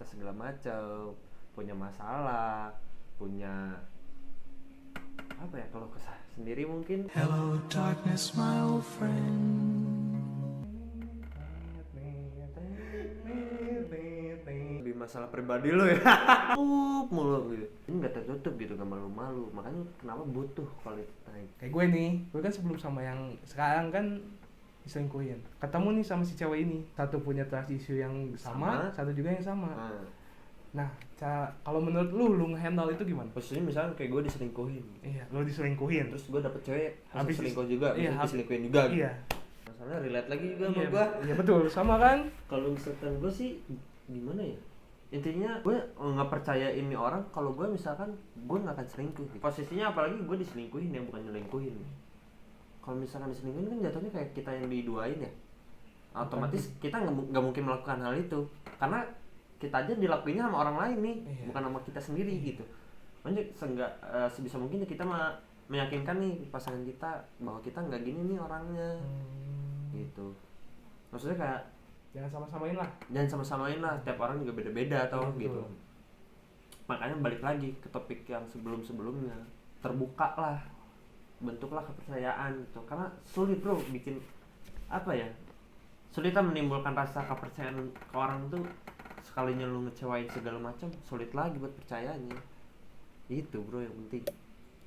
segala macam, punya masalah, punya apa ya, kalau kesah sendiri mungkin. Hello darkness my old friend. Lebih masalah pribadi lo ya. Mulu gitu. Ini nggak tertutup gitu, nggak malu-malu. Makanya kenapa butuh quality time. Kayak gue nih, gue kan sebelum sama yang sekarang kan diselingkuhin. Ketemu nih sama si cewek ini, satu punya trust issue yang sama. Satu juga yang sama. Nah, kalau menurut lu nge-handle itu gimana? Posisinya misalnya kayak gue diselingkuhin. Iya, lu diselingkuhin. Terus gue dapet cewek, habis selingkuh juga, iya, diselingkuhin juga. Gitu. Iya. Masalahnya relate lagi juga sama Iya, gue. iya betul, sama kan? Kalau misalkan gue sih gimana ya? Intinya gue nggak percaya ini orang kalau gue misalkan gue nggak akan selingkuh. Gitu. Posisinya apalagi gue diselingkuhin ya, bukan nyelingkuhin. Kalau misalkan diselingkuhin kan jatuhnya kayak kita yang diduain ya. Otomatis kita nggak mungkin melakukan hal itu karena kita aja dilakuinnya sama orang lain nih, iya. Bukan sama kita sendiri gitu. Makanya sebisa mungkin kita meyakinkan nih pasangan kita bahwa kita nggak gini nih orangnya, gitu. Maksudnya kayak jangan sama-samain lah. Tiap orang juga beda-beda atau iya, gitu. Makanya balik lagi ke topik yang sebelumnya, terbuka lah, bentuklah kepercayaan gitu. Karena sulit bro bikin apa ya? Sulit menimbulkan rasa kepercayaan ke orang tuh. Sekalinya lu ngecewain segala macam, sulit lagi buat percayanya. Itu bro yang penting.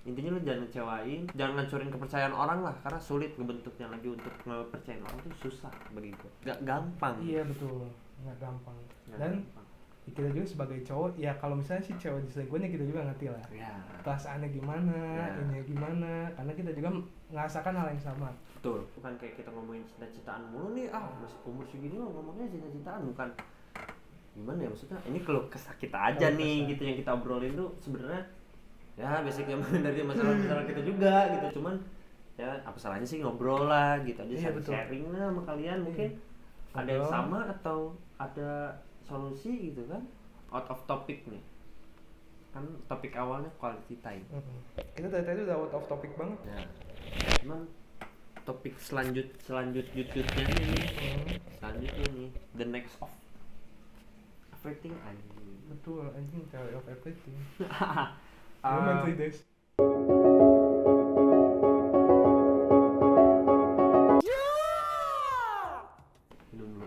Intinya lu jangan ngecewain, jangan ngancurin kepercayaan orang lah, karena sulit ngebentuknya lagi. Untuk ngepercayain orang tuh susah bagi gua. Gak gampang. Iya betul, gak gampang. Dan kita juga sebagai cowok, ya kalau misalnya si cewek diselingkuhin ya kita juga ngerti lah ya. Perasaannya gimana, ini gimana, karena kita juga merasakan hal yang sama. Betul. Bukan kayak kita ngomongin cinta-cintaan mulu nih, masih umur segini lo ngomongnya cinta-cintaan, bukan. Gimana ya maksudnya, ini kalau kesah kita aja nih gitu yang kita obrolin tuh sebenarnya ya basicnya dari masalah kita juga gitu. Cuman ya apa salahnya sih ngobrol lah gitu aja, sharing lah sama kalian. Mungkin ada yang sama atau ada solusi gitu kan. Out of topic nih kan, topik awalnya quality time. Kita dari tadi udah out of topic banget ya. Cuman topik selanjutnya nih selanjutnya nih, the next of everything anjing. Betul, anjing, theory of everything. Human 3 days. Minum dulu.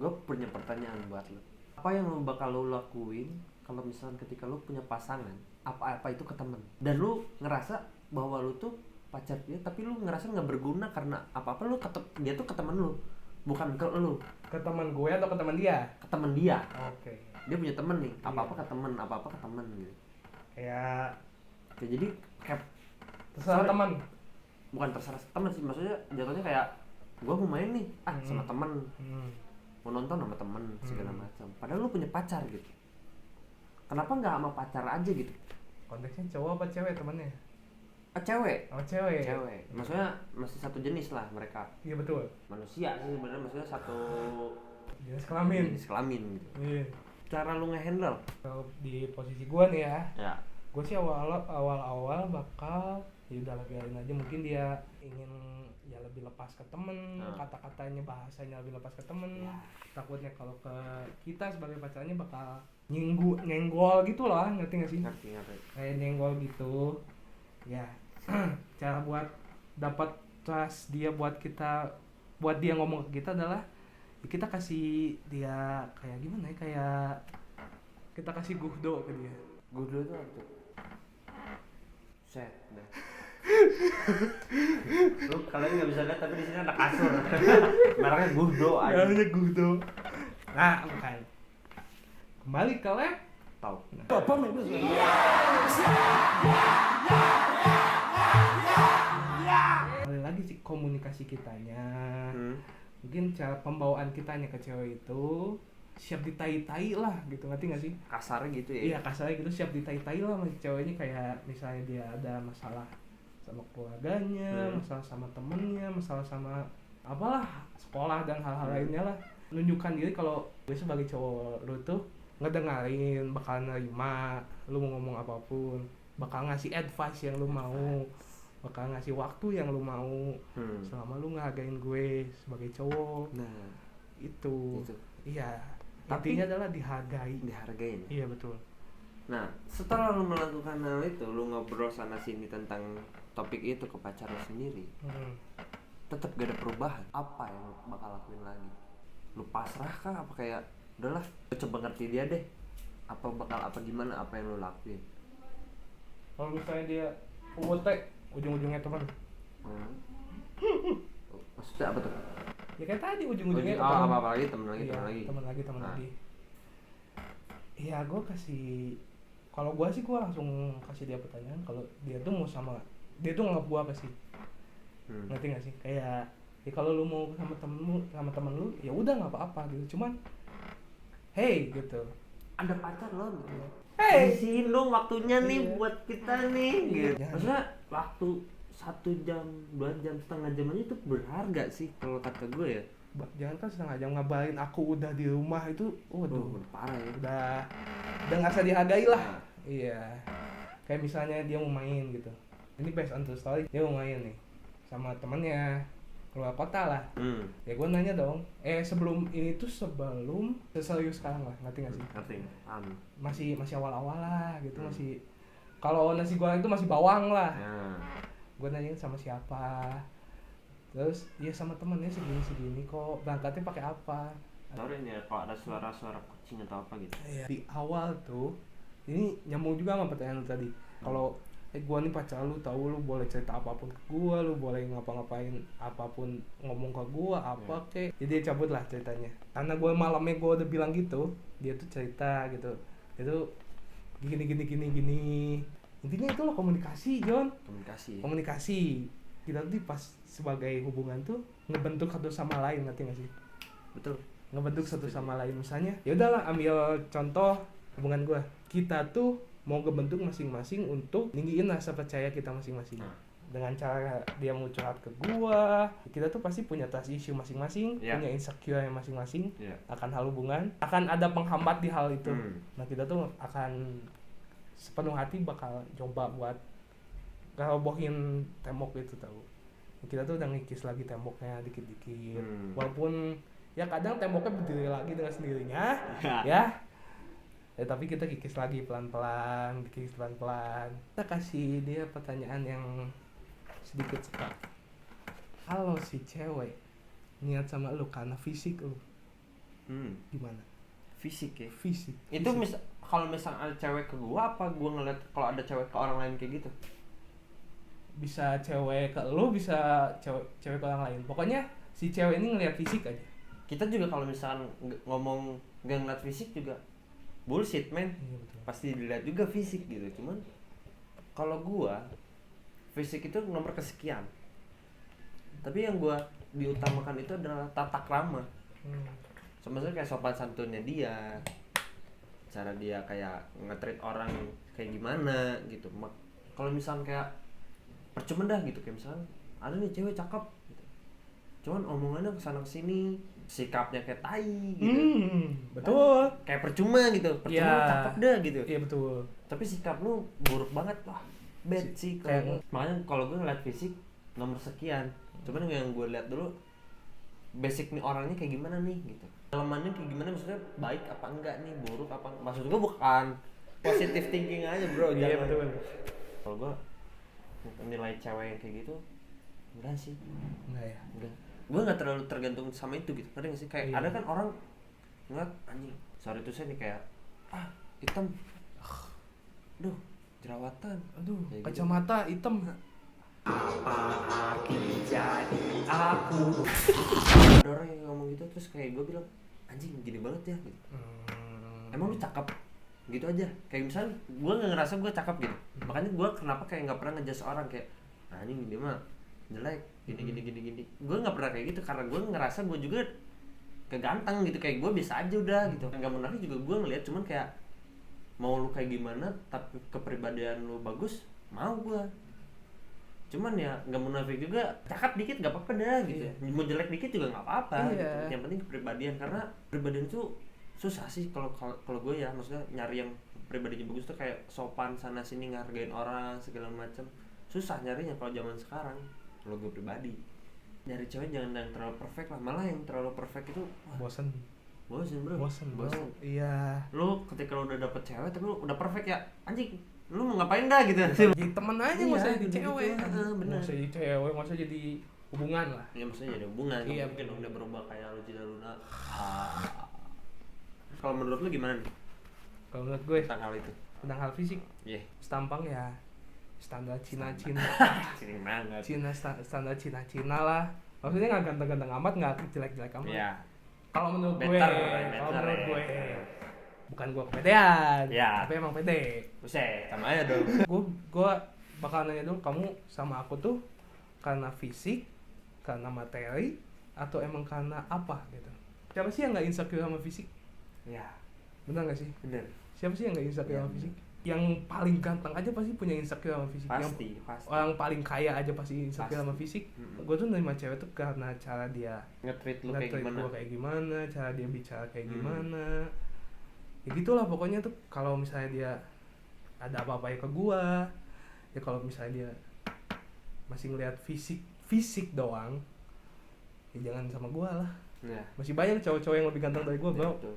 Gue punya pertanyaan buat lo. Apa yang lo bakal lo lakuin kalau misalnya ketika lo punya pasangan, apa itu ke temen, dan lo ngerasa bahwa lo tuh pacar dia, tapi lo ngerasa nggak berguna karena apa-apa lo dia tuh ke temen lo, bukan ke lo. Ke teman gue atau ke teman dia? Ke teman dia. Oke. Dia punya temen nih, apa-apa ke temen, apa-apa ke temen gitu. Kayak jadi kayak terserah teman. Bukan terserah teman sih, maksudnya jatuhnya kayak gue mau main nih sama temen, mau nonton sama temen segala macam. Padahal lu punya pacar gitu. Kenapa nggak sama pacar aja gitu? Konteksnya cowok apa cewek temannya? Cewek. Oh cewek. Maksudnya masih satu jenis lah mereka. Iya betul. Manusia sih sebenarnya, maksudnya satu jenis kelamin. Jenis kelamin gitu. Iya. Cara lu ngehandle? Kalau di posisi gua nih ya. Ya. Gue sih awal bakal ya udah biarin aja, mungkin dia ingin ya lebih lepas ke temen, kata-katanya bahasanya lebih lepas ke temen. Takutnya kalau ke kita sebagai pacarnya bakal nyenggol gitu lah, ngerti gak sih? Ngerti. Kayak nyenggol gitu. Ya, cara buat dapat trust dia buat dia ngomong ke kita adalah ya kita kasih dia kayak gimana ya, kayak kita kasih guhdo ke dia. Guhdo itu apa tuh? Set dah. Lu kalian nggak bisa lihat tapi di sini ada kasur. Mereknya Guhdo aja. Namanya Guhdo. Nah, bukan. Kembali ke laptop. Apa itu? Kembali lagi sih komunikasi kitanya. Mungkin cara pembawaan kitanya ke cewek itu siap ditai-tai lah gitu, ngerti gak sih? Kasarnya gitu ya? Iya kasarnya gitu, siap ditai-tai lah sama ceweknya. Kayak misalnya dia ada masalah sama keluarganya, masalah sama temennya, masalah sama apalah sekolah dan hal-hal lainnya lah. Nunjukkan diri kalau gue sebagai cowok lu tuh ngedengerin, bakal nerima lu mau ngomong apapun, bakal ngasih advice yang lu mau, bakal ngasih waktu yang lu mau, selama lu ngehargain gue sebagai cowok. Nah itu. Iya. Tapi- intinya adalah dihargai. dihargain. Iya betul. Nah, setelah lu melakukan hal itu, lu ngobrol sana sini tentang topik itu ke pacar lu sendiri, tetap gak ada perubahan. Apa yang lu bakal lakuin lagi? Lu pasrah kah? Apa kayak udahlah, lu coba ngerti dia deh. Apa bakal apa gimana apa yang lu lakuin? Kalau misalnya dia UT, ujung-ujungnya teman. Maksudnya apa tuh? Ya kayak tadi ujung-ujungnya apa lagi temen lagi, Iya, temen lagi. teman Nah. lagi. Iya, gue kasih. Kalau gue sih gue langsung kasih dia pertanyaan. Kalau dia tuh mau sama, dia tuh nganggap gue apa sih? Ngerti gak sih? Kayak ya kalau lu mau sama temen lu, ya udah nggak apa-apa gitu. Cuman, hey gitu. Ada pacar lo gitu. Hey! Isiin dong waktunya nih Iya. buat kita nih Iya, gitu. jangan. Maksudnya waktu 1 jam, 2 jam, setengah jam aja itu berharga sih kalau kata gue ya. Jangan kan setengah jam ngabarin aku udah di rumah itu, waduh, Udah parah ya. udah nggak usah dihargai lah. Nah, Iya. Kayak misalnya dia mau main gitu. Ini based on true story, dia mau main nih sama temennya keluar kota lah. Ya gue nanya dong, sebelum ini tuh sebelum seserius sekarang lah, ngerti gak sih? ngerti. Masih awal-awal lah gitu, masih kalau nasi goreng itu masih bawang lah. Nah, Gue nanyain sama siapa, terus ya sama temennya segini kok, berangkatnya pakai apa. sorry nih ya, kalau ada suara-suara kucing atau apa gitu. Di awal tuh, ini nyambung juga sama pertanyaan lu tadi. Kalau gua nih pacar lu, tahu lu boleh cerita apapun ke gua, lu boleh ngapa-ngapain apapun, ngomong ke gua apa kek. Jadi dia cabut lah ceritanya. Karena gua malamnya gua udah bilang gitu, dia tuh cerita gitu. Itu gini. Intinya itu loh komunikasi, John. Komunikasi. Komunikasi. Kita tuh pas sebagai hubungan tuh ngebentuk satu sama lain, ngerti gak sih? Betul. Ngebentuk satu sama lain. Misalnya ya udahlah, ambil contoh hubungan gua, kita tuh mau ngebentuk masing-masing untuk ninggiin rasa percaya kita masing-masing. Dengan cara dia mau curhat ke gua, kita tuh pasti punya trust issue masing-masing, Yeah. punya insecure yang masing-masing Iya. akan hal hubungan, akan ada penghambat di hal itu. Hmm. Nah kita tuh akan sepenuh hati bakal coba buat ngerobohin tembok itu, tahu. Kita tuh udah ngikis lagi temboknya dikit-dikit, walaupun ya kadang temboknya berdiri lagi dengan sendirinya, ya. Tapi kita kikis lagi pelan-pelan. Kita kasih dia pertanyaan yang sedikit suka. Kalau si cewek niat sama lu karena fisik lu, gimana? Fisik ya. Fisik. Itu kalau misal ada cewek ke gua, apa gua ngeliat kalau ada cewek ke orang lain kayak gitu? Bisa cewek ke lu, bisa cewek ke orang lain. Pokoknya si cewek ini ngeliat fisik aja. Kita juga kalau misalkan ngomong nggak ngeliat fisik juga bullshit men. Iya betul. Pasti dilihat juga fisik gitu. Cuman kalau gua fisik itu nomor kesekian. Tapi yang gua diutamakan itu adalah tata krama. Sebenarnya kayak sopan santunnya dia, cara dia kayak nge-treat orang kayak gimana gitu. Kalau misalnya kayak percuma dah gitu, kayak misalnya ada nih cewek cakep gitu. Cuman omongannya kesana kesini, sikapnya kayak tai gitu. Betul. Kayak percuma gitu, percuma Ya. cakep dah gitu. Iya betul. Tapi sikap lu buruk banget, wah bad sih kalau. Makanya kalau gue ngeliat fisik nomor sekian, cuman yang gue lihat dulu basic nih orangnya kayak gimana nih gitu, kelemahannya kayak gimana, maksudnya baik apa enggak nih, buruk apa, maksud gue bukan positive thinking aja bro. Iya Jangan. betul. Kalau gue nilai cewek yang kayak gitu enggak sih, Enggak ya. enggak, gue nggak terlalu tergantung sama itu gitu, ngerti nggak sih, kayak Iya. ada kan orang ngeliat anjing sorry itu saya nih kayak hitam, duh jerawatan, Aduh, Kayak gitu. kacamata hitam. Ada orang yang ngomong gitu terus kayak gue bilang anjing gini banget ya gitu. Emang lu cakep gitu aja, kayak misalnya gue nggak ngerasa gue cakep gitu, makanya gue kenapa kayak nggak pernah ngejudge orang kayak anjing dia mah jelek gini, gue nggak pernah kayak gitu karena gue ngerasa gue juga keganteng gitu, kayak gue biasa aja udah gitu, nggak menarik juga gue ngeliat, cuman kayak mau lu kayak gimana tapi kepribadian lu bagus mau gue, cuman ya nggak munafik juga, cakep dikit nggak apa-apa dah gitu, mau jelek dikit juga nggak apa-apa Iya. gitu. Yang penting kepribadian, karena kepribadian itu susah sih kalau gue ya, maksudnya nyari yang pribadinya bagus tuh kayak sopan sana sini ngehargain orang segala macam, susah nyarinya kalau zaman sekarang. Kalau gue pribadi nyari cewek jangan yang terlalu perfect lah, malah yang terlalu perfect itu wah, Bosen. bosen bro. Bosen bro. Iya. Lu ketika lu udah dapet cewek tapi lu udah perfect ya, anjing lu mau ngapain dah gitu. Jadi temen aja, Iya, nggak usah jadi gitu-gitu. cewek. Bener. Nggak usah jadi cewek, nggak usah jadi hubungan lah. Ya maksudnya jadi hubungan, Iya, mungkin bener. udah berubah kayak lu Cina Luna. Kalau menurut lu gimana nih Kalau menurut gue tentang hal itu? tentang hal fisik, Iya. tampang ya standar Cina-Cina. Sini banget. Standar Cina-Cina lah. Maksudnya nggak ganteng-ganteng amat, nggak jelek-jelek amat. Iya. Kalau menurut gue, Better, kalau better, menurut ya. gue, bukan gue kepedean, Ya. tapi emang pede. Buset, sama aja dong. gue bakal nanya dulu, kamu sama aku tuh karena fisik, karena materi, atau emang karena apa gitu? Siapa sih yang nggak insecure sama fisik? Ya, Benar nggak sih? bener. Siapa sih yang nggak insecure Iya, sama bener. fisik? Yang paling ganteng aja pasti punya insecure sama fisik. Yang Pasti. orang paling kaya aja pasti insecure Pasti. sama fisik. Mm-mm. Gue tuh nerima cewek tuh karena cara dia Nge-treat lu kayak nge-treat gimana? gua kayak gimana, cara dia bicara kayak Hmm. gimana. Ya gitulah pokoknya tuh, kalau misalnya dia ada apa-apa ya ke gua. Ya kalau misalnya dia masih ngelihat fisik doang, ya jangan sama gua lah. Ya. Masih banyak cowok-cowok yang lebih ganteng dari gua, bro. Betul.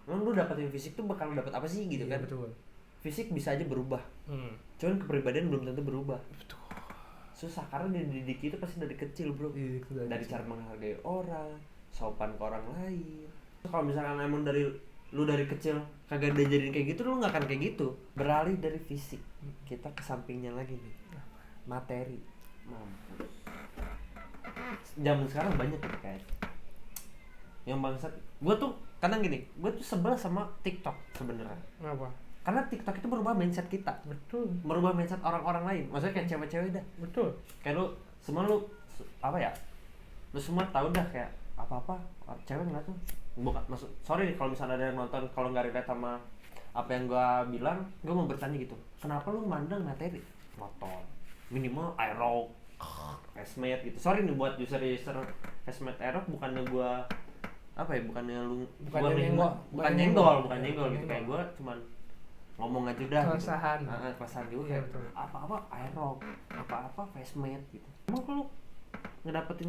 Emang lu dapetin fisik tuh bakal dapet apa sih gitu Iya, kan? betul. Fisik bisa aja berubah. Cuman kepribadian belum tentu berubah. Betul. Susah karena dididik itu pasti dari kecil, bro. Iya, itu Dari cara menghargai orang, sopan ke orang lain. Kalau misalkan emang lu dari kecil kagak diajarin kayak gitu, lu nggak akan kayak gitu. Beralih dari fisik, kita ke sampingnya lagi nih, materi. Mampus. Zaman sekarang banyak tuh kayak yang bangsat. Gue tuh kadang gini, gue tuh sebel sama TikTok sebenarnya. Kenapa? Karena TikTok itu merubah mindset kita, Betul. merubah mindset orang-orang lain. Maksudnya kayak cewek-cewek dah. Betul. Kayak lu semua lu apa ya, lu semua tahu dah kayak apa-apa cewek ngeliat tuh, bukan maksud sorry kalau misalnya ada yang nonton, kalau nggak relate sama apa yang gua bilang, gua mau bertanya gitu, kenapa lu mandang materi, motor minimal aerok, esmet gitu. Sorry nih buat user esmet aerok, bukannya gua apa ya, bukannya lu Bukannya gua nyenggol. bukan nyenggol gitu, kayak gua cuman ngomong aja dah Keresahan. gitu. Keresahan juga Iya, kayak betul. apa-apa aerok, apa-apa facemate gitu. Emang kalau ngedapetin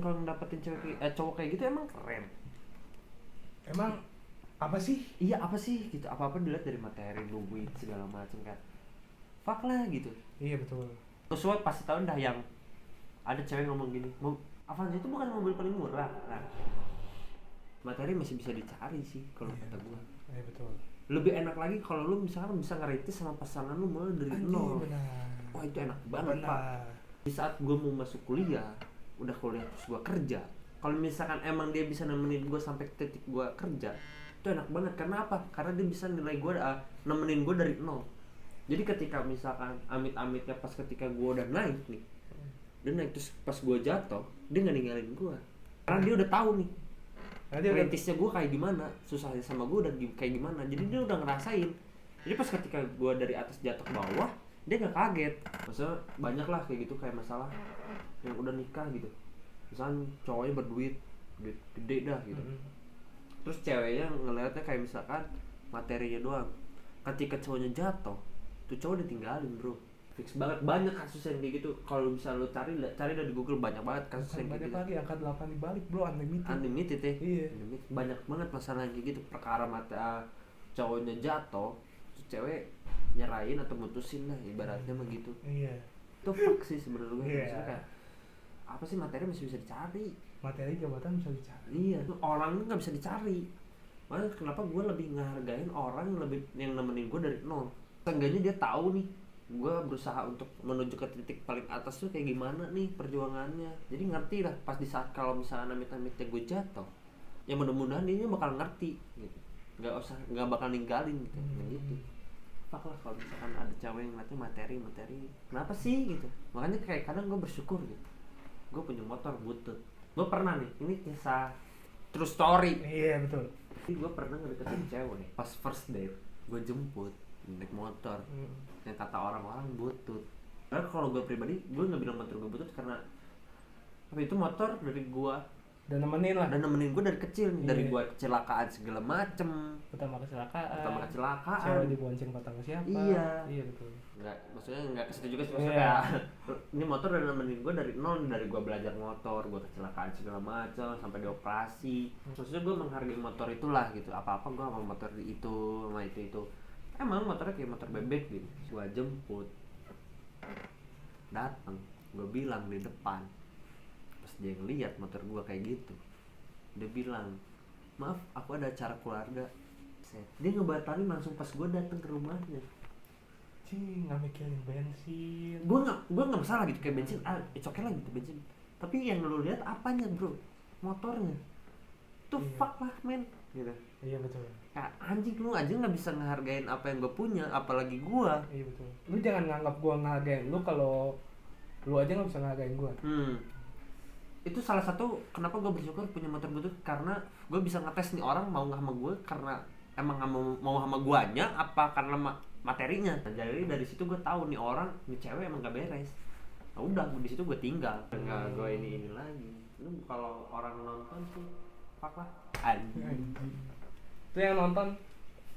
cowok kayak gitu emang keren. Emang apa sih? Iya, apa sih gitu, apa-apa dilihat dari materi, duit segala macam kan. Fuck lah gitu. Iya, betul. Terus gua pasti tahu dah yang ada cewek ngomong gini, Avanza itu bukan mobil paling murah. Nah, materi masih bisa dicari sih kalau Iya. kata gua. Iya, betul. Lebih enak lagi kalau lu misalkan bisa ngeritis sama pasangan lu mulai dari Anjing, nol. benar. Wah, itu enak banget, Pak. Benar. Di saat gue mau masuk kuliah, udah kuliah terus gue kerja, kalau misalkan emang dia bisa nemenin gue sampai titik gue kerja, itu enak banget. Karena apa? Karena dia bisa nilai gue, nemenin gue dari nol. Jadi ketika misalkan amit-amitnya pas ketika gue udah naik nih, dia naik terus pas gue jatuh, dia nggak ninggalin gue, karena dia udah tahu nih Nah, dia udah kritisnya gue kayak gimana, susahnya sama gue udah kayak gimana. Jadi dia udah ngerasain. Jadi pas ketika gue dari atas jatuh ke bawah, dia nggak kaget. Maksudnya banyak lah kayak gitu, kayak masalah yang udah nikah gitu, misalnya cowoknya berduit, duit gede dah gitu, terus ceweknya ngelihatnya kayak misalkan materinya doang. Ketika cowoknya jatuh, tuh cowok ditinggalin, bro. Fix banget, banyak kasus yang kayak gitu. Kalau bisa lo cari dah di Google, banyak banget kasus yang kayak banyak gitu. lagi angka 8 dibalik, bro, unlimited. Unlimited ya. Iya. Unlimited. Banyak banget masalah yang kayak gitu. Perkara mata cowoknya jatuh, terus cewek nyerahin atau mutusin lah, ibaratnya mah gitu. Iya. Itu fuck sih sebenarnya gue. Iya. Maksudnya kayak apa sih, materi masih bisa dicari. Materi jabatan bisa dicari. Iya, tuh orang nggak bisa dicari. Makanya kenapa gue lebih ngehargain orang yang nemenin gue dari nol. Seenggaknya dia tahu nih, gue berusaha untuk menuju ke titik paling atas tuh kayak gimana nih perjuangannya. Jadi ngerti lah pas di saat kalau misalnya amit-amitnya gue jatuh, ya mudah-mudahan dia bakal ngerti gitu. Nggak bakal ninggalin gitu. Gitu. Fuck lah kalau misalkan ada cewek yang ngeliatnya materi, kenapa sih gitu. Makanya kayak kadang gue bersyukur gitu, gue punya motor butut. Gue pernah nih, ini kisah true story. Iya, betul. Jadi gue pernah ngedeketin cewek nih, pas first date gue jemput naik motor, yang kata orang-orang butut. Karena kalau gue pribadi, gue nggak bilang motor gue butut karena apa, itu motor dari gue Dan nemenin lah. dan nemenin gue dari kecil nih, dari Iya. gue kecelakaan segala macem, Pertama kecelakaan. kecelakaan. Cewek dibonceng patah siapa? Iya. Iya betul. Nggak, maksudnya nggak ke situ juga sih, maksudnya Iya. kayak ini motor udah nemenin gue dari nol, dari gue belajar motor, gue kecelakaan segala macam sampai dioperasi. Maksudnya gue menghargai motor itulah gitu, apa gue sama motor itu sama itu. Emang motornya kayak motor bebek gitu. Gue jemput, datang, gue bilang di depan, pas dia ngeliat motor gue kayak gitu, dia bilang, maaf aku ada acara keluarga. Dia ngebatalin langsung pas gue datang ke rumahnya. Cing, nggak mikirin bensin. gue nggak masalah gitu kayak bensin, it's okay lah gitu bensin, tapi yang lu lihat apanya bro, motornya tuh. Iya. Fuck lah men gitu. Iya betul. Kayak anjing, lu aja nggak bisa ngehargain apa yang gue punya, apalagi gue. Iya betul. Lu jangan nganggap gua ngehargain lu kalau lu aja nggak bisa ngehargain gua. Itu salah satu kenapa gue bersyukur punya motor gue tuh, karena gue bisa ngetes nih orang mau nggak sama gue karena emang nggak mau sama guanya apa karena materinya. Nah, jadi dari situ gue tahu nih orang, nih cewek emang gak beres. Nah, udah di situ gue tinggal, nggak gue ini lagi. Lu kalau orang nonton sih fuck lah anjing. Itu yang nonton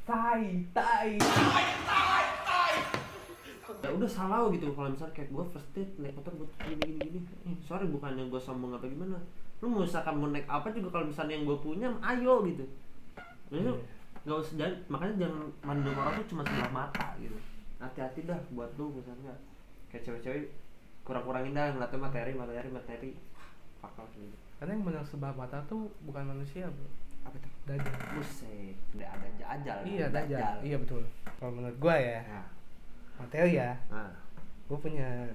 tai. Ya udah salah gitu kalau misalnya kayak gue first date naik motor buat gini. Sorry, bukannya gue sombong apa gimana. Lu mau misalkan mau naik apa juga, kalau misalnya yang gue punya ayo gitu. Jadi nggak usah, makanya jangan mandang orang tuh cuma sebelah mata gitu. Hati-hati dah buat lu misalnya kayak cewek-cewek, kurang-kurangin dah ngeliatnya materi. Fuck lah gitu. Karena yang benar sebelah mata tuh bukan manusia, bro. Apa tuh? Dajjal. Buset, udah ada ajal. Iya, dajjal. Iya betul. Kalau menurut gua ya, Nah, materi ya. nah. Gue punya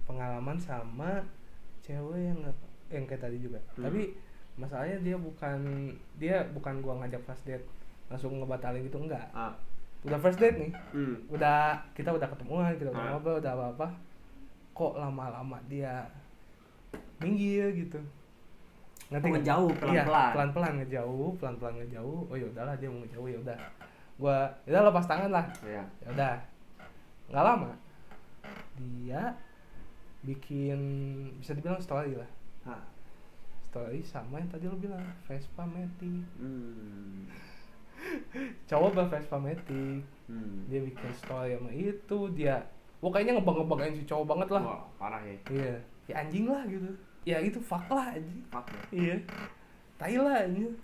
pengalaman sama cewek yang kayak tadi juga. Tapi masalahnya dia bukan gua ngajak first date langsung ngebatalin gitu, enggak. Udah first date nih. Kita udah ketemuan, kita udah ngobrol, udah apa-apa. Kok lama-lama dia minggir gitu. Ngerti nggak? Ngejauh pelan-pelan. Iya, pelan-pelan ngejauh. Oh ya udahlah, dia mau ngejauh, ya udah. Gua lepas tangan lah. Iya. Ya udah. Nggak lama dia bikin, bisa dibilang story lah. Story sama yang tadi lo bilang, Vespa Matic. Cowok Vespa Matic. Dia bikin story sama itu, dia kayaknya ngebang-ngebangin si cowok banget lah. Wah, parah ya. Iya, ya anjing lah gitu. Ya itu fuck lah anjing. Fuck ya. Iya, tai lah anjing.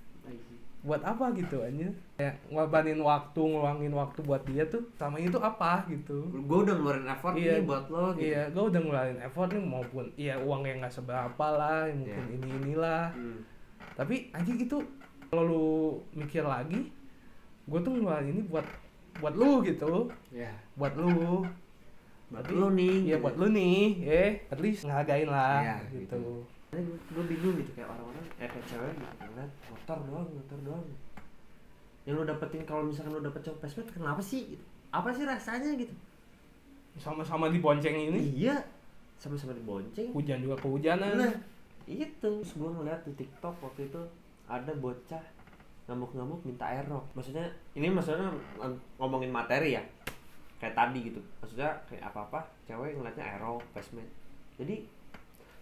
Buat apa gitu anjing? Kayak ngeluangin waktu buat dia tuh sama itu apa gitu. Gue udah ngeluarin effort nih buat lo gitu. Iya, gue udah ngeluarin effort nih, maupun iya uang yang nggak seberapa lah, mungkin inilah. Tapi anjing itu kalau lu mikir lagi, gue tuh ngeluarin ini buat lu gitu. Iya. Buat lu. Buat lu nih. Iya, gitu. buat lu nih. At least ngehargain lah Iya, gitu. Gue bingung gitu kayak orang-orang kayak cewek gitu kan, motor doang. Yang lu dapetin kalau misalkan lu dapet cowok pesmet, kenapa sih? Gitu. Apa sih rasanya gitu? Sama-sama dibonceng ini. Iya, sama-sama dibonceng. Hujan juga kehujanan. Nah, itu. Terus gue ngeliat di TikTok waktu itu ada bocah ngamuk-ngamuk minta aerok. Maksudnya ngomongin materi ya, kayak tadi gitu. Maksudnya kayak apa-apa cewek ngeliatnya aerok, pesmet. Jadi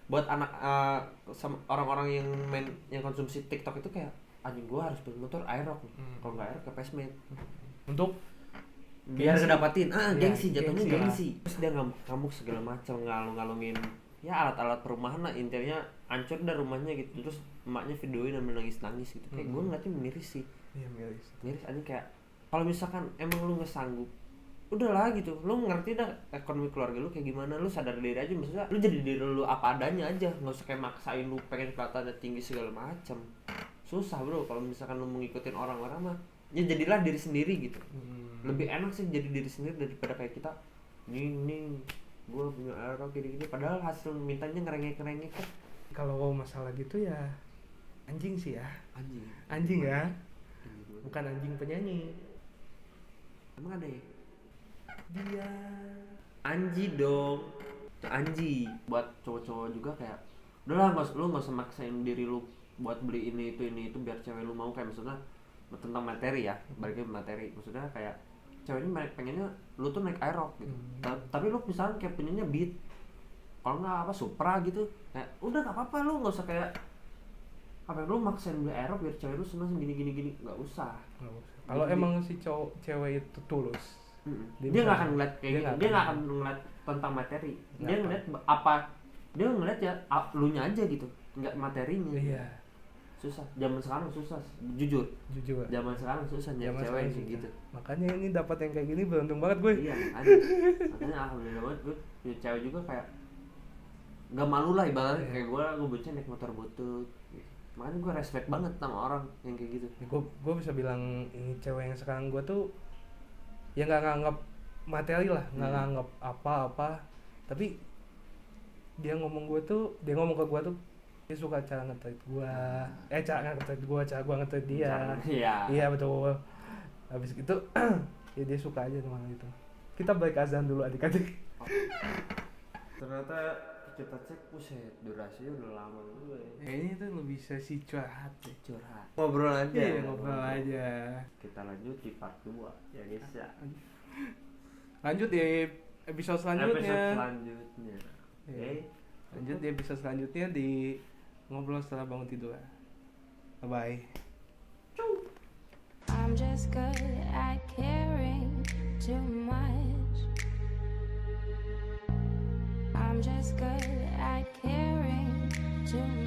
buat anak orang-orang yang konsumsi TikTok itu kayak anjing, gua harus beli motor aerok nih. Kalau nggak aerok ke pesmet. Untuk Biar kedapatin gengsi, Iya, jatuhnya gengsi lah. gengsi. Terus dia ngamuk segala macam, ngalung-ngalungin ya alat-alat perumahan lah, intinya hancur dah rumahnya gitu. Terus emaknya videoin dan nangis-nangis gitu. Kayak gua ngeliatnya miris sih. Iya, miris. Miris aja kayak kalau misalkan emang lu nggak sanggup, udahlah gitu, lu ngerti dah ekonomi keluarga lu kayak gimana, lu sadar diri aja, maksudnya lu jadi diri lu apa adanya aja, nggak usah kayak maksain lu pengen kelihatannya tinggi segala macam. Susah bro kalau misalkan lu mau ngikutin orang-orang mah, ya jadilah diri sendiri gitu. Lebih enak sih jadi diri sendiri daripada kayak kita nih gua punya aero gini-gini, padahal hasil mintanya ngerengek kan. Kalau masalah gitu ya anjing sih ya. Anjing Ya. Bukan anjing penyanyi. emang ada ya? Dia Anji dong, Anji. Buat cowok-cowok juga kayak udahlah, lu nggak usah maksain diri lu buat beli ini itu biar cewek lu mau. Kayak maksudnya tentang materi ya, baliknya materi, maksudnya kayak ceweknya pengennya lu tuh naik aerox gitu. Tapi lu misalnya kayak punyanya Beat, kalau nggak Supra gitu, kayak udah nggak apa-apa, lu nggak usah kayak apa lu maksain beli aero biar cewek lu seneng gini nggak usah. Kalau Jadi- emang si cewek itu tulus, Dia bisa- nggak akan ngeliat kayak dia gitu, nggak dia nggak akan. akan ngeliat tentang materi, Nggak dia akan. ngeliat apa, dia ngeliat ya lu nya aja gitu, nggak materinya. iya, Susah, zaman sekarang susah, jujur, jujur. zaman sekarang susah nyari Zaman cewek sekarang kayak susah. gitu. Makanya ini dapat yang kayak gini beruntung banget gue. Iya makanya alhamdulillah banget gue punya cewek juga kayak nggak malu lah ibaratnya Iya. kayak gue bocah naik motor butut gitu. Makanya gue respect banget sama orang yang kayak gitu. Gue bisa bilang ini cewek yang sekarang gue tuh ya nggak nganggap materi lah, nggak nganggap apa-apa, tapi dia ngomong ke gue tuh dia suka cara nge-treat gue, cara nge-treat gue, cara gue nge-treat dia. Iya. Iya betul. Habis itu ya dia suka aja sama hal itu. Kita break azan dulu adik-adik. Ternyata kita cek buset durasinya udah lama juga ya. Kayaknya itu lebih sesi curhat deh. Curhat. Ngobrol aja. Iya ngobrol aja. Kita lanjut di part 2 ya guys ya. Lanjut di episode selanjutnya. Episode selanjutnya. Oke. Iya. Lanjut di episode selanjutnya di ngobrol setelah bangun tidur. Bye bye. I'm just good at caring too much. I'm just good at caring too much.